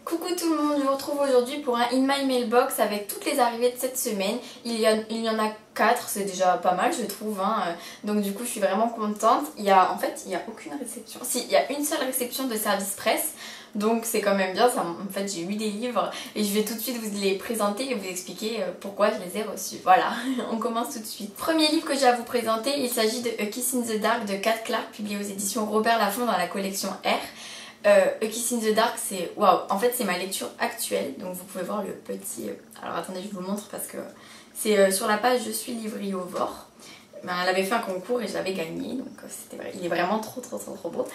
Coucou tout le monde, je vous retrouve aujourd'hui pour un In My Mailbox avec toutes les arrivées de cette semaine. Il y en a 4, c'est déjà pas mal je trouve, donc du coup je suis vraiment contente. Il y a aucune réception, si il y a une seule réception de service presse, donc c'est quand même bien. En fait j'ai eu des livres et je vais tout de suite vous les présenter et vous expliquer pourquoi je les ai reçus. Voilà, on commence tout de suite. Premier livre que j'ai à vous présenter, il s'agit de A Kiss in the Dark de Kat Clark, publié aux éditions Robert Laffont dans la collection R. A Kiss in the Dark, c'est waouh, en fait c'est ma lecture actuelle, donc vous pouvez voir le petit... Alors attendez, je vous le montre parce que c'est sur la page Je suis livrivore. Ben, elle avait fait un concours et je l'avais gagné, donc c'était vrai, il est vraiment trop beau.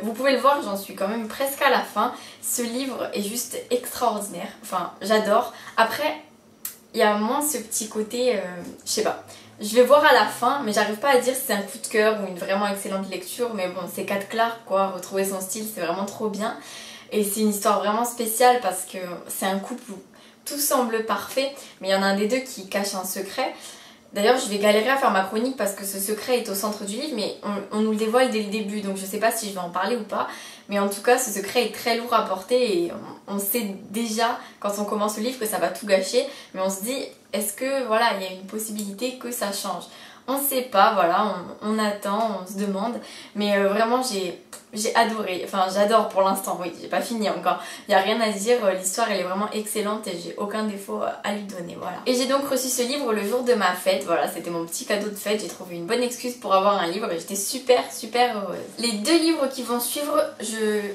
Vous pouvez le voir, j'en suis quand même presque à la fin. Ce livre est juste extraordinaire, enfin j'adore. Après, il y a moins ce petit côté, je sais pas. Je vais voir à la fin, mais j'arrive pas à dire si c'est un coup de cœur ou une vraiment excellente lecture. Mais bon, c'est Kat Clark quoi, retrouver son style, c'est vraiment trop bien. Et c'est une histoire vraiment spéciale parce que c'est un couple où tout semble parfait, mais il y en a un des deux qui cache un secret. D'ailleurs, je vais galérer à faire ma chronique parce que ce secret est au centre du livre, mais on nous le dévoile dès le début, donc je sais pas si je vais en parler ou pas. Mais en tout cas, ce secret est très lourd à porter et on sait déjà, quand on commence le livre, que ça va tout gâcher. Mais on se dit, est-ce que, voilà, il y a une possibilité que ça change? On sait pas, voilà, on attend, on se demande. Mais vraiment, j'ai adoré, enfin j'adore pour l'instant, oui, j'ai pas fini encore, il n'y a rien à dire, l'histoire elle est vraiment excellente et j'ai aucun défaut à lui donner, voilà. Et j'ai donc reçu ce livre le jour de ma fête, voilà, c'était mon petit cadeau de fête, j'ai trouvé une bonne excuse pour avoir un livre et j'étais super heureuse. Les deux livres qui vont suivre,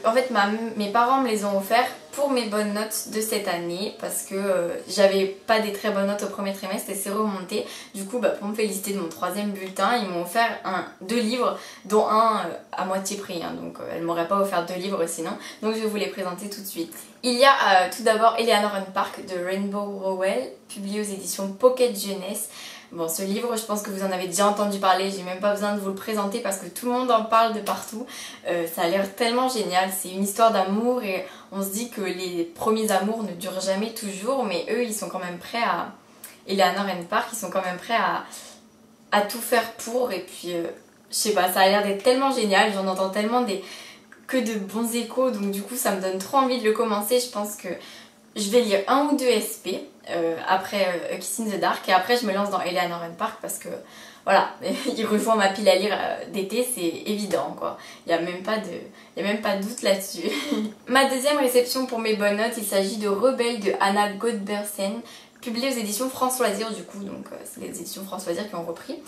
en fait mes parents me les ont offerts pour mes bonnes notes de cette année parce que j'avais pas des très bonnes notes au premier trimestre et c'est remonté. Du coup, pour me féliciter de mon 3e bulletin, ils m'ont offert deux livres, dont un à moitié prix, donc elle m'aurait pas offert 2 livres sinon, donc je vais vous les présenter tout de suite. Il y a tout d'abord Eleanor and Park de Rainbow Rowell, publié aux éditions Pocket Jeunesse. Bon, ce livre, je pense que vous en avez déjà entendu parler, j'ai même pas besoin de vous le présenter parce que tout le monde en parle de partout. Ça a l'air tellement génial, c'est une histoire d'amour et on se dit que les premiers amours ne durent jamais toujours, mais eux, ils sont quand même prêts à... Eleanor and Park, ils sont quand même prêts à tout faire pour, et puis... je sais pas, ça a l'air d'être tellement génial, j'en entends tellement que de bons échos, donc du coup ça me donne trop envie de le commencer. Je pense que je vais lire 1 ou 2 SP après A Kiss in the Dark et après je me lance dans Eleanor and Park parce que voilà, il rejoint ma pile à lire d'été, c'est évident quoi. Il n'y a même pas de doute là-dessus. Ma deuxième réception pour mes bonnes notes, il s'agit de Rebelle de Anna Godbersen, publié aux éditions France Loisirs du coup, donc c'est les éditions France Loisirs qui ont repris.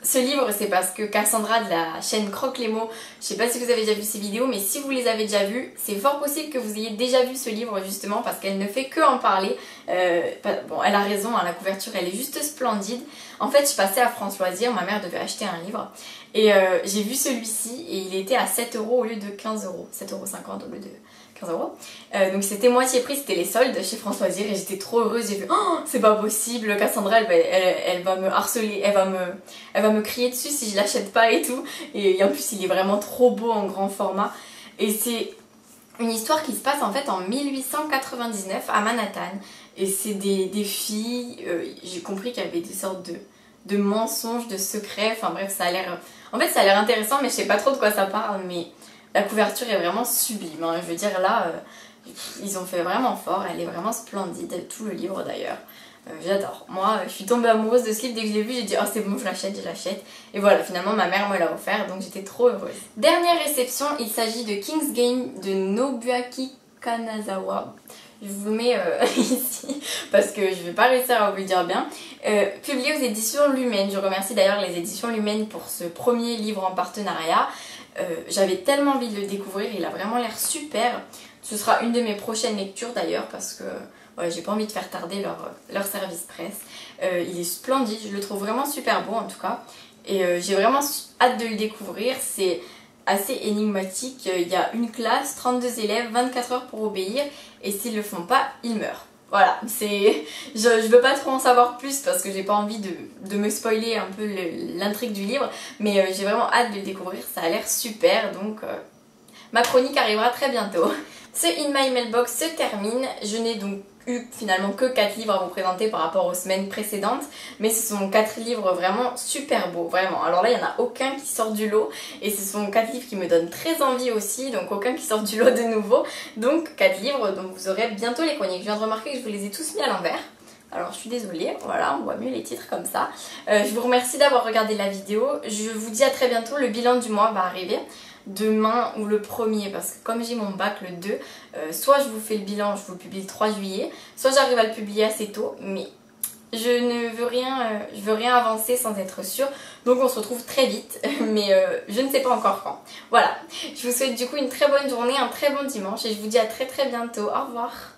Ce livre, c'est parce que Cassandra de la chaîne Croque les mots, je sais pas si vous avez déjà vu ces vidéos, mais si vous les avez déjà vues, c'est fort possible que vous ayez déjà vu ce livre justement parce qu'elle ne fait que en parler. Bon, elle a raison, la couverture elle est juste splendide. En fait, je passais à France Loisirs, ma mère devait acheter un livre et j'ai vu celui-ci et il était à 7 € au lieu de 15 €, 7,50 € au lieu de 15 €. Donc c'était moitié prix, c'était les soldes chez France Loisirs et j'étais trop heureuse. J'ai fait oh, c'est pas possible, Cassandra elle va me harceler, elle va me crier dessus si je l'achète pas et tout. Et en plus il est vraiment trop beau en grand format. Et c'est une histoire qui se passe en fait en 1899 à Manhattan. Et c'est des filles, j'ai compris qu'il y avait des sortes de mensonges, de secrets, enfin bref ça a l'air... En fait ça a l'air intéressant mais je sais pas trop de quoi ça parle, mais la couverture est vraiment sublime, je veux dire là, ils ont fait vraiment fort, elle est vraiment splendide, tout le livre d'ailleurs. J'adore. Moi, je suis tombée amoureuse de ce livre dès que je l'ai vu, j'ai dit oh c'est bon, je l'achète. Et voilà, finalement ma mère me l'a offert, donc j'étais trop heureuse. Dernière réception, il s'agit de King's Game de Nobuaki Kanazawa. Je vous mets ici parce que je vais pas réussir à vous le dire bien. Publié aux éditions Lumen. Je remercie d'ailleurs les éditions Lumen pour ce premier livre en partenariat. J'avais tellement envie de le découvrir, il a vraiment l'air super. Ce sera une de mes prochaines lectures d'ailleurs parce que ouais, j'ai pas envie de faire tarder leur service presse. Il est splendide, je le trouve vraiment super beau en tout cas. Et j'ai vraiment hâte de le découvrir, c'est assez énigmatique. Il y a une classe, 32 élèves, 24 heures pour obéir et s'ils le font pas, ils meurent. Voilà, je veux pas trop en savoir plus parce que j'ai pas envie de me spoiler un peu l'intrigue du livre, mais j'ai vraiment hâte de le découvrir, ça a l'air super, donc ma chronique arrivera très bientôt. Ce In My Mailbox se termine, je n'ai donc eu finalement que 4 livres à vous présenter par rapport aux semaines précédentes, mais ce sont 4 livres vraiment super beaux, vraiment. Alors là il n'y en a aucun qui sort du lot et ce sont 4 livres qui me donnent très envie aussi, donc aucun qui sort du lot de nouveau. Donc 4 livres dont vous aurez bientôt les chroniques. Je viens de remarquer que je vous les ai tous mis à l'envers. Alors je suis désolée, voilà, on voit mieux les titres comme ça. Je vous remercie d'avoir regardé la vidéo. Je vous dis à très bientôt, le bilan du mois va arriver demain ou le 1er, parce que comme j'ai mon bac le 2, soit je vous fais le bilan, je vous le publie le 3 juillet, soit j'arrive à le publier assez tôt, mais je ne veux rien avancer sans être sûre, donc on se retrouve très vite, mais je ne sais pas encore quand. Voilà, je vous souhaite du coup une très bonne journée, un très bon dimanche, et je vous dis à très bientôt, au revoir.